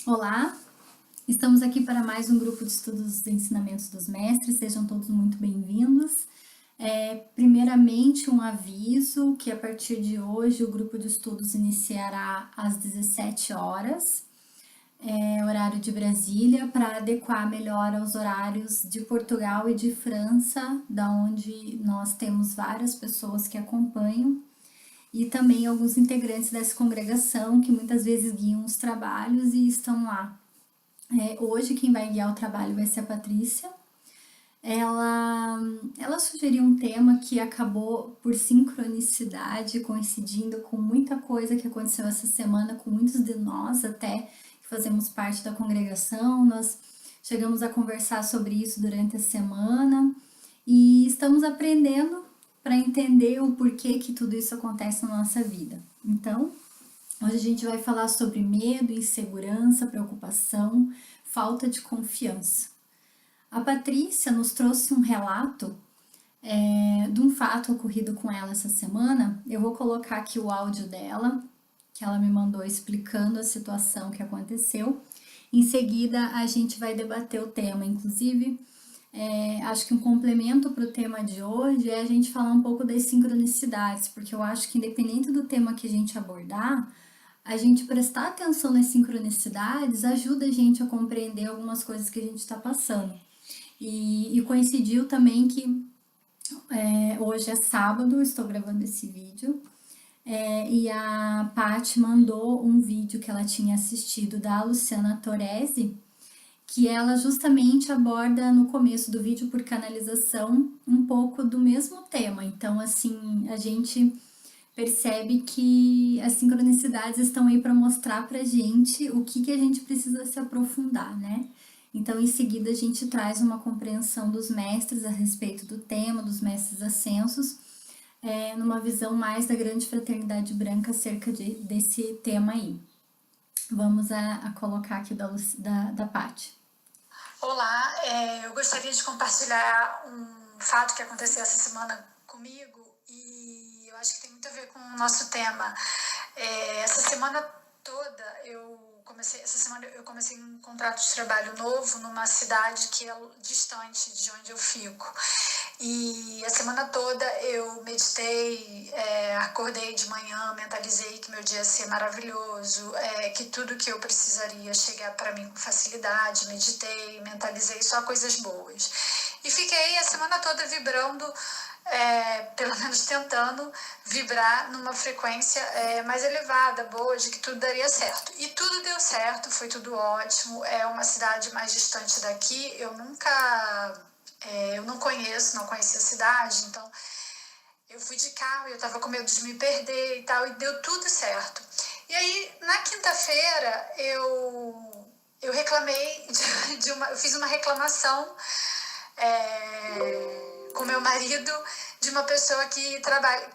Olá, estamos aqui para mais um grupo de estudos dos ensinamentos dos mestres, sejam todos muito bem-vindos. Primeiramente, um aviso que a partir de hoje o grupo de estudos iniciará às 17 horas, horário de Brasília, para adequar melhor aos horários de Portugal e de França, da onde nós temos várias pessoas que acompanham, e também alguns integrantes dessa congregação que muitas vezes guiam os trabalhos e estão lá. Hoje quem vai guiar o trabalho vai ser a Patrícia. Ela sugeriu um tema que acabou por sincronicidade, coincidindo com muita coisa que aconteceu essa semana, com muitos de nós até que fazemos parte da congregação. Nós chegamos a conversar sobre isso durante a semana e estamos aprendendo para entender o porquê que tudo isso acontece na nossa vida. Então, hoje a gente vai falar sobre medo, insegurança, preocupação, falta de confiança. A Patrícia nos trouxe um relato de um fato ocorrido com ela essa semana. Eu vou colocar aqui o áudio dela, que ela me mandou explicando a situação que aconteceu. Em seguida, a gente vai debater o tema. Inclusive, acho que um complemento para o tema de hoje é a gente falar um pouco das sincronicidades, porque eu acho que independente do tema que a gente abordar, a gente prestar atenção nas sincronicidades ajuda a gente a compreender algumas coisas que a gente está passando. E coincidiu também que hoje é sábado, estou gravando esse vídeo, e a Paty mandou um vídeo que ela tinha assistido da Luciana Torresi, que ela justamente aborda no começo do vídeo, por canalização, um pouco do mesmo tema. Então, assim, a gente percebe que as sincronicidades estão aí para mostrar pra gente o que a gente precisa se aprofundar, né? Então, em seguida, a gente traz uma compreensão dos mestres a respeito do tema, dos mestres ascensos, numa visão mais da grande fraternidade branca acerca desse tema aí. Vamos a colocar aqui da Paty. Olá, eu gostaria de compartilhar um fato que aconteceu essa semana comigo e eu acho que tem muito a ver com o nosso tema. Essa semana toda eu comecei um contrato de trabalho novo numa cidade que é distante de onde eu fico. E a semana toda eu meditei, acordei de manhã, mentalizei que meu dia ia ser maravilhoso, que tudo que eu precisaria chegar para mim com facilidade, meditei, mentalizei só coisas boas. E fiquei a semana toda vibrando, pelo menos tentando vibrar numa frequência mais elevada, boa, de que tudo daria certo. E tudo deu certo, foi tudo ótimo. É uma cidade mais distante daqui, eu não conhecia a cidade, então eu fui de carro e eu tava com medo de me perder e tal, e deu tudo certo. E aí, na quinta-feira, eu reclamei eu fiz uma reclamação com meu marido de uma pessoa que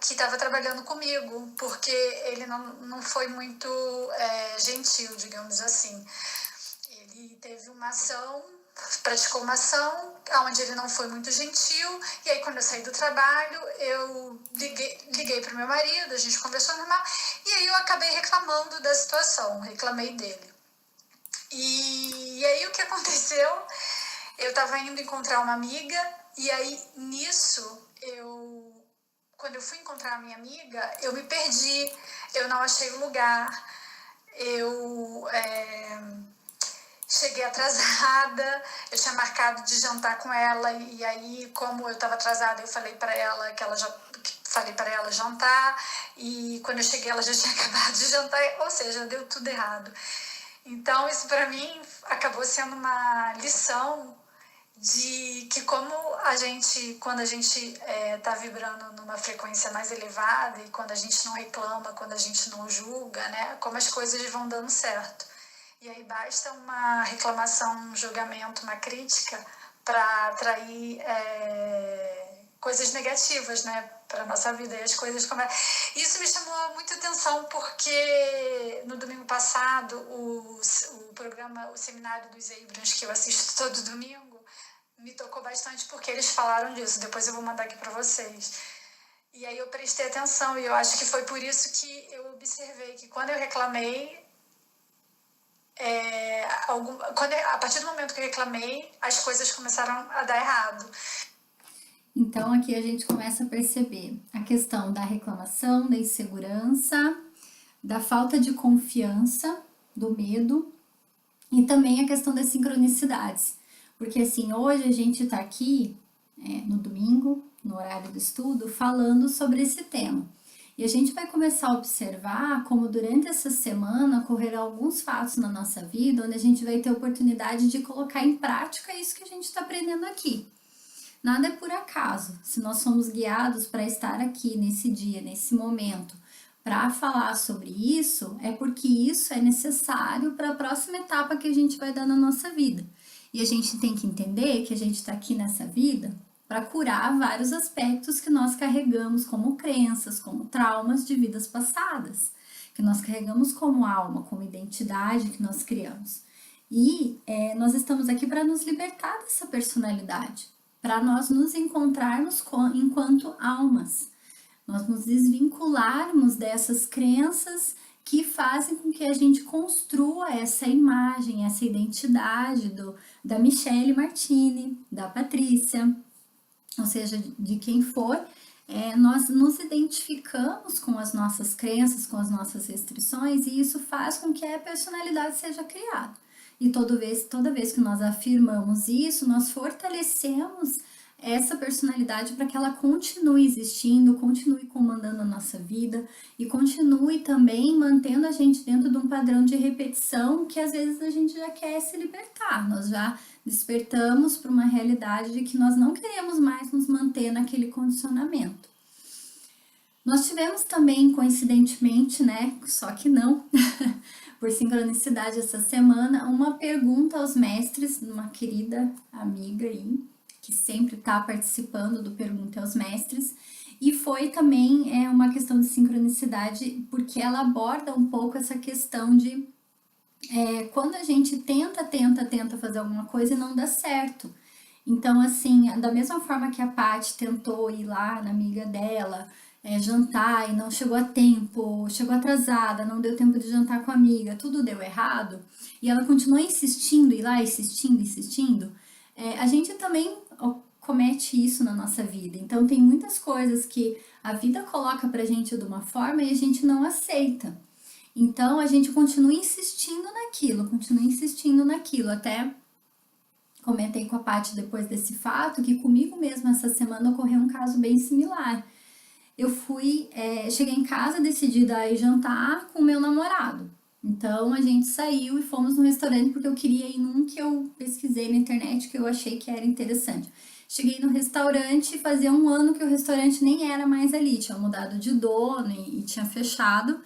estava trabalhando comigo, porque ele não foi muito gentil, digamos assim. Ele teve uma ação, praticou uma ação onde ele não foi muito gentil, e aí quando eu saí do trabalho, eu liguei para o meu marido, a gente conversou normal, e aí eu acabei reclamando da situação, reclamei dele. E aí o que aconteceu? Eu estava indo encontrar uma amiga, e aí nisso, quando eu fui encontrar a minha amiga, eu me perdi, eu não achei o lugar, eu cheguei atrasada, eu tinha marcado de jantar com ela, e aí, como eu estava atrasada, eu falei para ela falei para ela jantar, e quando eu cheguei ela já tinha acabado de jantar, ou seja, deu tudo errado. Então, isso para mim acabou sendo uma lição de que quando a gente está vibrando numa frequência mais elevada e quando a gente não reclama, quando a gente não julga, né, como as coisas vão dando certo. E aí basta uma reclamação, um julgamento, uma crítica para atrair coisas negativas, né, para nossa vida. E as coisas Isso me chamou muita atenção porque no domingo passado o programa, o seminário dos Abrams, que eu assisto todo domingo, me tocou bastante porque eles falaram disso. Depois eu vou mandar aqui para vocês. E aí eu prestei atenção e eu acho que foi por isso que eu observei que quando eu reclamei, a partir do momento que eu reclamei, as coisas começaram a dar errado. Então, aqui a gente começa a perceber a questão da reclamação, da insegurança, da falta de confiança, do medo e também a questão das sincronicidades. Porque, assim, hoje a gente tá aqui, no domingo, no horário do estudo, falando sobre esse tema. E a gente vai começar a observar como durante essa semana ocorrerão alguns fatos na nossa vida onde a gente vai ter oportunidade de colocar em prática isso que a gente está aprendendo aqui. Nada é por acaso. Se nós somos guiados para estar aqui nesse dia, nesse momento, para falar sobre isso, é porque isso é necessário para a próxima etapa que a gente vai dar na nossa vida. E a gente tem que entender que a gente está aqui nessa vida para curar vários aspectos que nós carregamos como crenças, como traumas de vidas passadas, que nós carregamos como alma, como identidade que nós criamos. E nós estamos aqui para nos libertar dessa personalidade, para nós nos encontrarmos enquanto almas, nós nos desvincularmos dessas crenças que fazem com que a gente construa essa imagem, essa identidade da Michele Martini, da Patrícia, ou seja, de quem for, nós nos identificamos com as nossas crenças, com as nossas restrições, e isso faz com que a personalidade seja criada. E toda vez que nós afirmamos isso, nós fortalecemos essa personalidade para que ela continue existindo, continue comandando a nossa vida e continue também mantendo a gente dentro de um padrão de repetição que às vezes a gente já quer se libertar. Nós já despertamos para uma realidade de que nós não queremos mais nos manter naquele condicionamento. Nós tivemos também, coincidentemente, só que não, por sincronicidade essa semana, uma pergunta aos mestres, uma querida amiga aí, que sempre está participando do Pergunta aos Mestres, e foi também uma questão de sincronicidade, porque ela aborda um pouco essa questão de quando a gente tenta fazer alguma coisa e não dá certo. Então, assim, da mesma forma que a Paty tentou ir lá na amiga dela, jantar e não chegou a tempo, chegou atrasada, não deu tempo de jantar com a amiga, tudo deu errado, e ela continuou insistindo, ir lá, insistindo, a gente também comete isso na nossa vida. Então, tem muitas coisas que a vida coloca pra gente de uma forma e a gente não aceita. Então, a gente continua insistindo naquilo, até comentei com a Paty depois desse fato, que comigo mesma essa semana ocorreu um caso bem similar. Eu cheguei em casa decidida a ir jantar com o meu namorado. Então, a gente saiu e fomos no restaurante porque eu queria ir num que eu pesquisei na internet que eu achei que era interessante. Cheguei no restaurante e fazia um ano que o restaurante nem era mais ali, tinha mudado de dono e tinha fechado.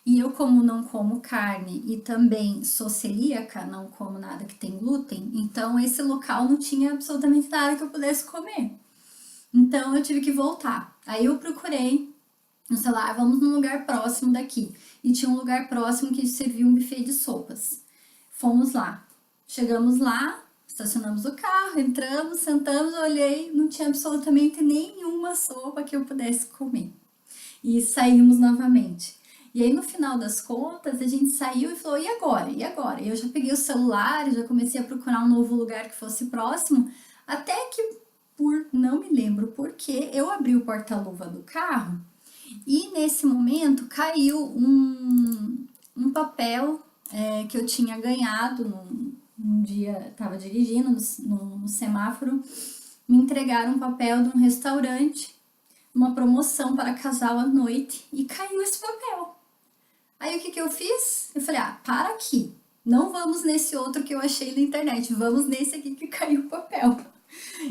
E eu, como não como carne e também sou celíaca, não como nada que tem glúten, então esse local não tinha absolutamente nada que eu pudesse comer. Então eu tive que voltar. Aí eu procurei no celular, vamos num lugar próximo daqui. E tinha um lugar próximo que servia um buffet de sopas. Fomos lá. Chegamos lá, estacionamos o carro, entramos, sentamos, olhei, não tinha absolutamente nenhuma sopa que eu pudesse comer. E saímos novamente. E aí, no final das contas, a gente saiu e falou, e agora? E agora? E eu já peguei o celular, já comecei a procurar um novo lugar que fosse próximo, até que, não me lembro por que, eu abri o porta-luva do carro e, nesse momento, caiu um papel que eu tinha ganhado num dia, estava dirigindo no semáforo, me entregaram um papel de um restaurante, uma promoção para casal à noite, e caiu esse papel. Aí o que eu fiz? Eu falei, para aqui, não vamos nesse outro que eu achei na internet, vamos nesse aqui que caiu o papel.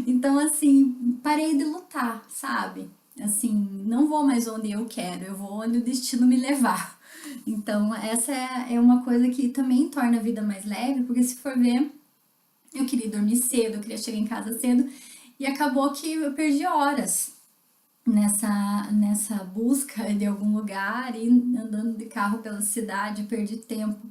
Então, assim, parei de lutar, sabe? Assim, não vou mais onde eu quero, eu vou onde o destino me levar. Então, essa é uma coisa que também torna a vida mais leve, porque se for ver, eu queria dormir cedo, eu queria chegar em casa cedo, e acabou que eu perdi horas nessa busca de algum lugar e andando de carro pela cidade, perdi tempo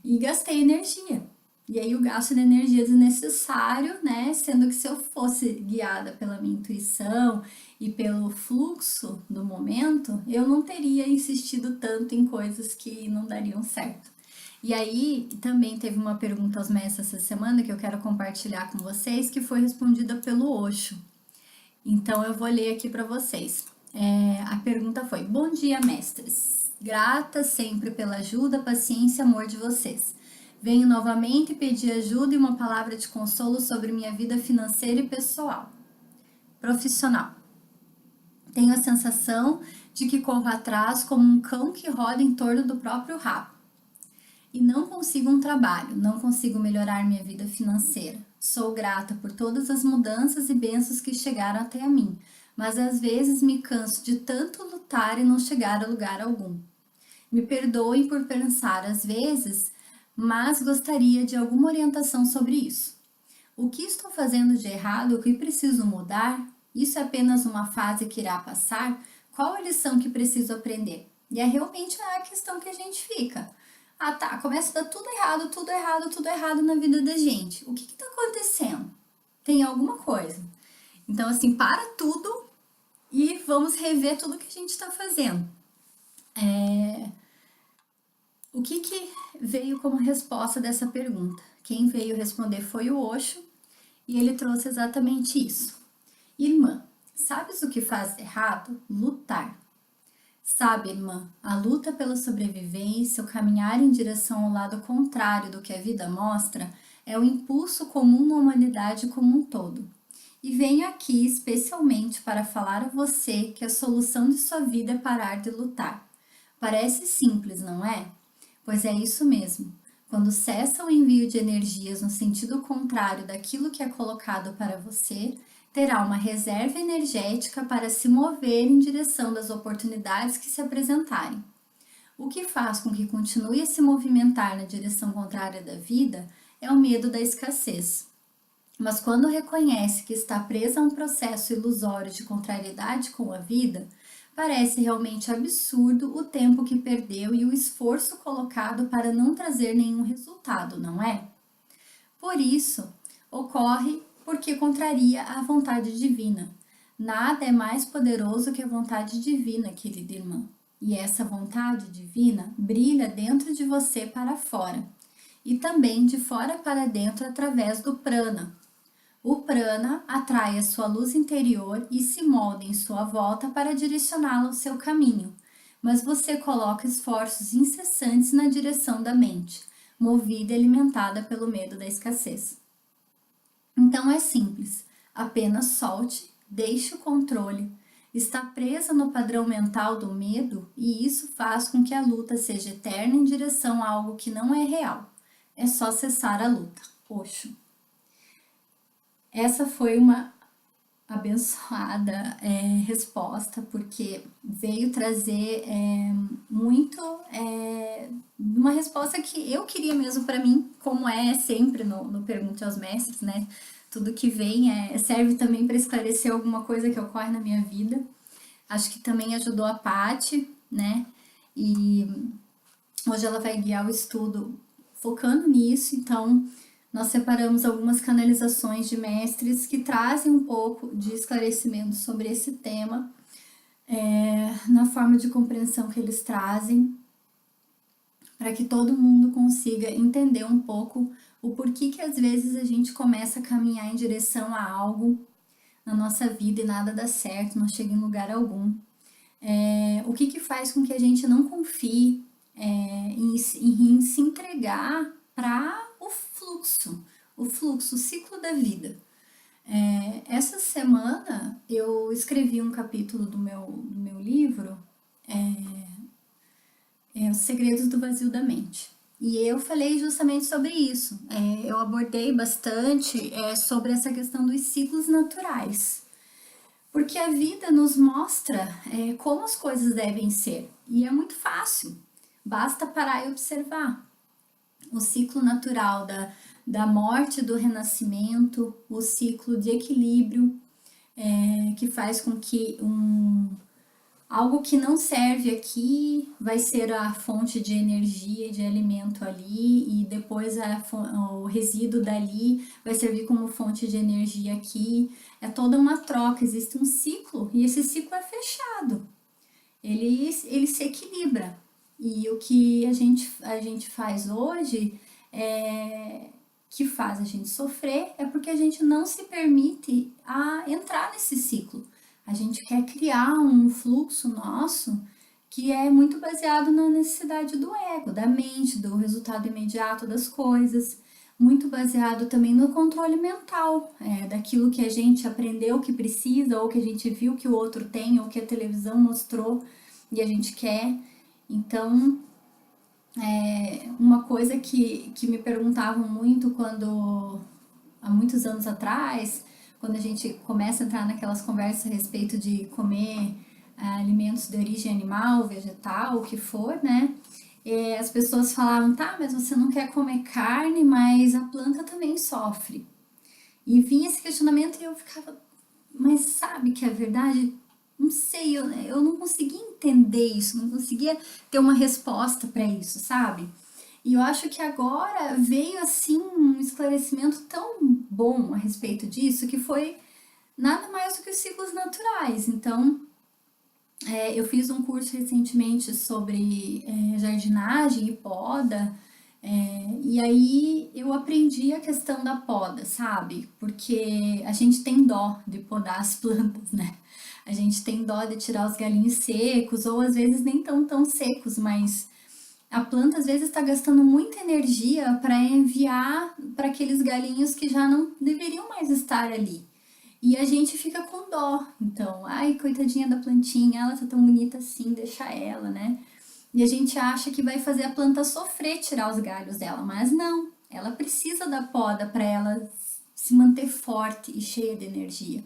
e gastei energia. E aí o gasto de energia desnecessário, sendo que se eu fosse guiada pela minha intuição e pelo fluxo do momento, eu não teria insistido tanto em coisas que não dariam certo. E aí, também teve uma pergunta aos mestres essa semana que eu quero compartilhar com vocês, que foi respondida pelo Osho. Então, eu vou ler aqui para vocês. A pergunta foi: Bom dia, mestres. Grata sempre pela ajuda, paciência e amor de vocês. Venho novamente pedir ajuda e uma palavra de consolo sobre minha vida financeira e pessoal. Profissional. Tenho a sensação de que corro atrás como um cão que roda em torno do próprio rabo. E não consigo um trabalho, não consigo melhorar minha vida financeira. Sou grata por todas as mudanças e bênçãos que chegaram até a mim, mas às vezes me canso de tanto lutar e não chegar a lugar algum. Me perdoem por pensar às vezes, mas gostaria de alguma orientação sobre isso. O que estou fazendo de errado? O que preciso mudar? Isso é apenas uma fase que irá passar? Qual a lição que preciso aprender? E é realmente a questão que a gente fica. Ah, tá, começa a dar tudo errado, tudo errado, tudo errado na vida da gente. O que está acontecendo? Tem alguma coisa. Então, assim, para tudo e vamos rever tudo que a gente está fazendo. O que veio como resposta dessa pergunta? Quem veio responder foi o Osho e ele trouxe exatamente isso. Irmã, sabes o que faz errado? Lutar. Sabe, irmã, a luta pela sobrevivência, o caminhar em direção ao lado contrário do que a vida mostra, é o impulso comum na humanidade como um todo. E venho aqui especialmente para falar a você que a solução de sua vida é parar de lutar. Parece simples, não é? Pois é isso mesmo. Quando cessa o envio de energias no sentido contrário daquilo que é colocado para você, terá uma reserva energética para se mover em direção das oportunidades que se apresentarem. O que faz com que continue a se movimentar na direção contrária da vida é o medo da escassez. Mas quando reconhece que está presa a um processo ilusório de contrariedade com a vida, parece realmente absurdo o tempo que perdeu e o esforço colocado para não trazer nenhum resultado, não é? Por isso, ocorre porque contraria a vontade divina. Nada é mais poderoso que a vontade divina, querida irmã. E essa vontade divina brilha dentro de você para fora e também de fora para dentro através do prana. O prana atrai a sua luz interior e se molda em sua volta para direcioná-la ao seu caminho, mas você coloca esforços incessantes na direção da mente, movida e alimentada pelo medo da escassez. Então é simples, apenas solte, deixe o controle. Está presa no padrão mental do medo e isso faz com que a luta seja eterna em direção a algo que não é real. É só cessar a luta. Osho. Essa foi uma abençoada resposta, porque veio trazer uma resposta que eu queria mesmo para mim, como é sempre no Pergunte aos Mestres, né? Tudo que vem serve também para esclarecer alguma coisa que ocorre na minha vida. Acho que também ajudou a Paty, né? E hoje ela vai guiar o estudo focando nisso, então nós separamos algumas canalizações de mestres que trazem um pouco de esclarecimento sobre esse tema, na forma de compreensão que eles trazem, para que todo mundo consiga entender um pouco o porquê que às vezes a gente começa a caminhar em direção a algo na nossa vida e nada dá certo, não chega em lugar algum. O que faz com que a gente não confie em se entregar para o fluxo, o ciclo da vida. Essa semana eu escrevi um capítulo do meu livro, Os Segredos do Vazio da Mente. E eu falei justamente sobre isso. Eu abordei bastante sobre essa questão dos ciclos naturais. Porque a vida nos mostra como as coisas devem ser. E é muito fácil. Basta parar e observar. O ciclo natural da morte, do renascimento, o ciclo de equilíbrio, que faz com que algo que não serve aqui vai ser a fonte de energia e de alimento ali, e depois o resíduo dali vai servir como fonte de energia aqui. É toda uma troca, existe um ciclo, e esse ciclo é fechado. Ele se equilibra. E o que a gente faz hoje que faz a gente sofrer é porque a gente não se permite a entrar nesse ciclo. A gente quer criar um fluxo nosso que é muito baseado na necessidade do ego, da mente, do resultado imediato das coisas, muito baseado também no controle mental, daquilo que a gente aprendeu que precisa, ou que a gente viu que o outro tem, ou que a televisão mostrou e a gente quer. Então, uma coisa que me perguntavam muito há muitos anos atrás, quando a gente começa a entrar naquelas conversas a respeito de comer alimentos de origem animal, vegetal, o que for, né? As pessoas falavam, tá, mas você não quer comer carne, mas a planta também sofre. E vinha esse questionamento e eu ficava, mas sabe que é verdade? Não sei, eu não conseguia entender isso, não conseguia ter uma resposta para isso, sabe? E eu acho que agora veio assim um esclarecimento tão bom a respeito disso, que foi nada mais do que os ciclos naturais. Então, eu fiz um curso recentemente sobre jardinagem e poda, e aí eu aprendi a questão da poda, sabe? Porque a gente tem dó de podar as plantas, né? A gente tem dó de tirar os galinhos secos, ou às vezes nem tão secos, mas a planta às vezes está gastando muita energia para enviar para aqueles galinhos que já não deveriam mais estar ali. E a gente fica com dó. Então, ai, coitadinha da plantinha, ela tá tão bonita assim, deixa ela, né? E a gente acha que vai fazer a planta sofrer tirar os galhos dela, mas não. Ela precisa da poda para ela se manter forte e cheia de energia.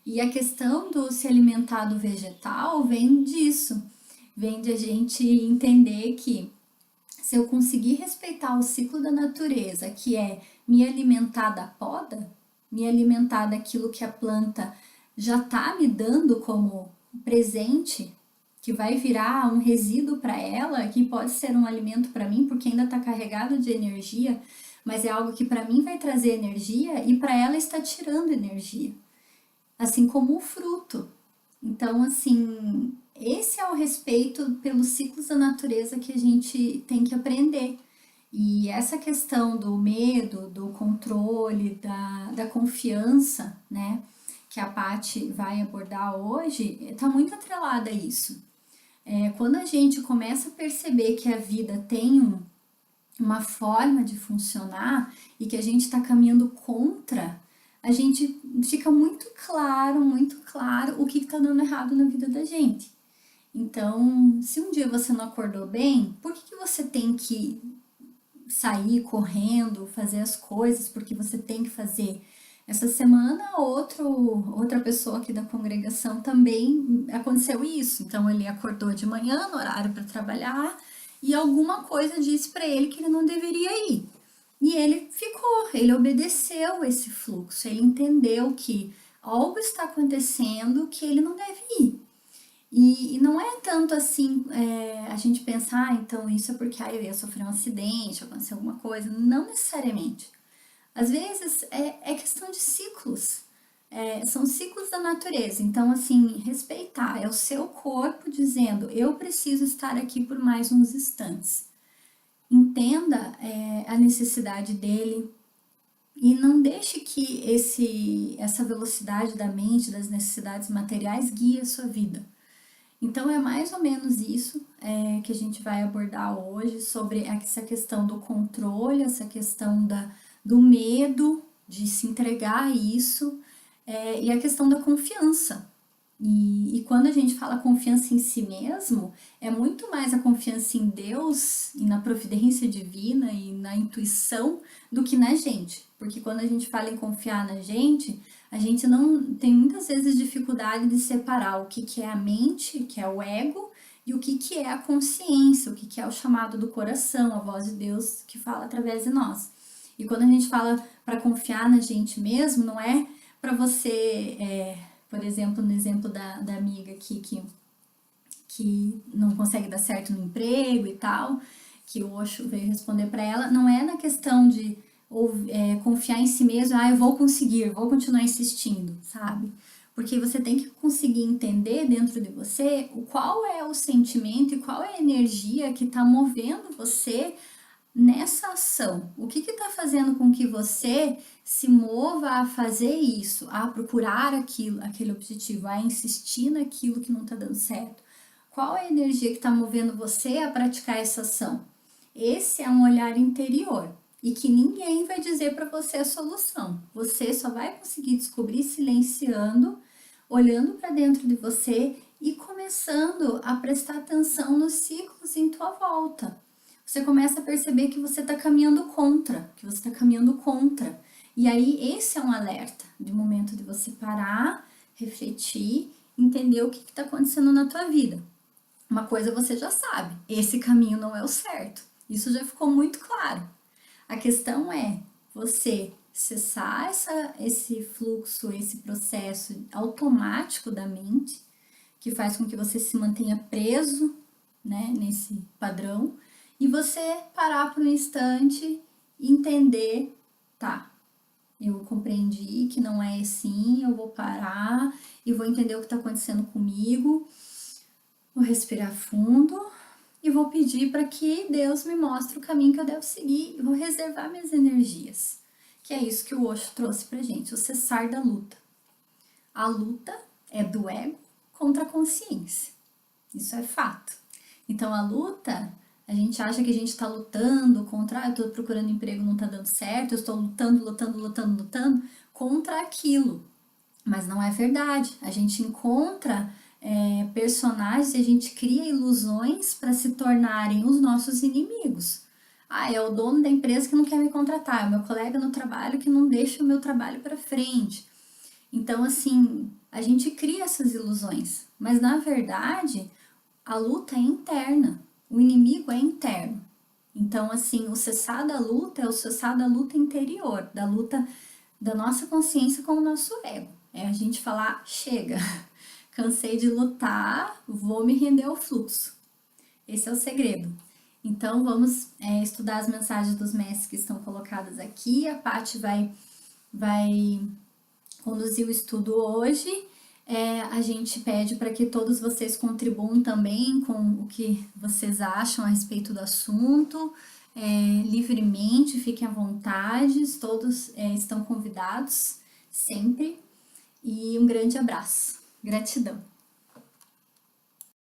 E a questão do se alimentar do vegetal vem disso. Vem de a gente entender que se eu conseguir respeitar o ciclo da natureza, que é me alimentar da poda, me alimentar daquilo que a planta já está me dando como presente, que vai virar um resíduo para ela, que pode ser um alimento para mim, porque ainda está carregado de energia, mas é algo que para mim vai trazer energia e para ela está tirando energia, assim como o fruto. Então, assim, esse é o respeito pelos ciclos da natureza que a gente tem que aprender. E essa questão do medo, do controle, da confiança, né, que a Paty vai abordar hoje, está muito atrelada a isso. Quando a gente começa a perceber que a vida tem uma forma de funcionar e que a gente está caminhando contra, a gente fica muito claro o que está dando errado na vida da gente. Então, se um dia você não acordou bem, por que você tem que sair correndo, fazer as coisas porque você tem que fazer? Essa semana, outra pessoa aqui da congregação também aconteceu isso. Então, ele acordou de manhã, no horário para trabalhar, e alguma coisa disse para ele que ele não deveria ir. E ele ficou, ele obedeceu esse fluxo, ele entendeu que algo está acontecendo que ele não deve ir. E não é tanto assim, a gente pensar, então isso é porque eu ia sofrer um acidente, aconteceu alguma coisa. Não necessariamente. Às vezes é questão de ciclos, são ciclos da natureza. Então, assim, respeitar, é o seu corpo dizendo, eu preciso estar aqui por mais uns instantes. Entenda a necessidade dele e não deixe que essa velocidade da mente, das necessidades materiais, guie a sua vida. Então é mais ou menos isso que a gente vai abordar hoje, sobre essa questão do controle, essa questão do medo de se entregar a isso, e a questão da confiança. E quando a gente fala confiança em si mesmo, é muito mais a confiança em Deus e na providência divina e na intuição do que na gente. Porque quando a gente fala em confiar na gente, a gente não tem muitas vezes dificuldade de separar o que é a mente, que é o ego, e o que é a consciência, o que é o chamado do coração, a voz de Deus que fala através de nós. E quando a gente fala para confiar na gente mesmo, não é para você, por exemplo, no exemplo da amiga aqui que não consegue dar certo no emprego e tal, que o Osho veio responder para ela, não é na questão de confiar em si mesmo, eu vou conseguir, vou continuar insistindo, sabe? Porque você tem que conseguir entender dentro de você qual é o sentimento e qual é a energia que está movendo você nessa ação. O que está fazendo com que você se mova a fazer isso, a procurar aquilo, aquele objetivo, a insistir naquilo que não está dando certo? Qual é a energia que está movendo você a praticar essa ação? Esse é um olhar interior e que ninguém vai dizer para você a solução. Você só vai conseguir descobrir silenciando, olhando para dentro de você e começando a prestar atenção nos ciclos em tua volta. Você começa a perceber que você está caminhando contra, E aí esse é um alerta de momento de você parar, refletir, entender o que está acontecendo na tua vida. Uma coisa você já sabe, esse caminho não é o certo. Isso já ficou muito claro. A questão é você cessar esse fluxo, esse processo automático da mente, que faz com que você se mantenha preso, né, nesse padrão, e você parar por um instante e entender, tá, eu compreendi que não é assim, eu vou parar e vou entender o que está acontecendo comigo, vou respirar fundo e vou pedir para que Deus me mostre o caminho que eu devo seguir e vou reservar minhas energias. Que é isso que o Osho trouxe pra gente, o cessar da luta. A luta é do ego contra a consciência. Isso é fato. Então a luta, a gente acha que a gente está lutando contra, eu estou procurando emprego, não está dando certo, eu estou lutando contra aquilo. Mas não é verdade. A gente encontra personagens e a gente cria ilusões para se tornarem os nossos inimigos. Ah, é o dono da empresa que não quer me contratar, é o meu colega no trabalho que não deixa o meu trabalho para frente. Então, assim, a gente cria essas ilusões, mas na verdade a luta é interna, o inimigo é interno. Então, assim, o cessar da luta é o cessar da luta interior, da luta da nossa consciência com o nosso ego. É a gente falar, chega, cansei de lutar, vou me render ao fluxo. Esse é o segredo. Então, vamos estudar as mensagens dos mestres que estão colocadas aqui. A Paty vai conduzir o estudo hoje. A gente pede para que todos vocês contribuam também com o que vocês acham a respeito do assunto, livremente, fiquem à vontade, todos estão convidados sempre. E um grande abraço. Gratidão.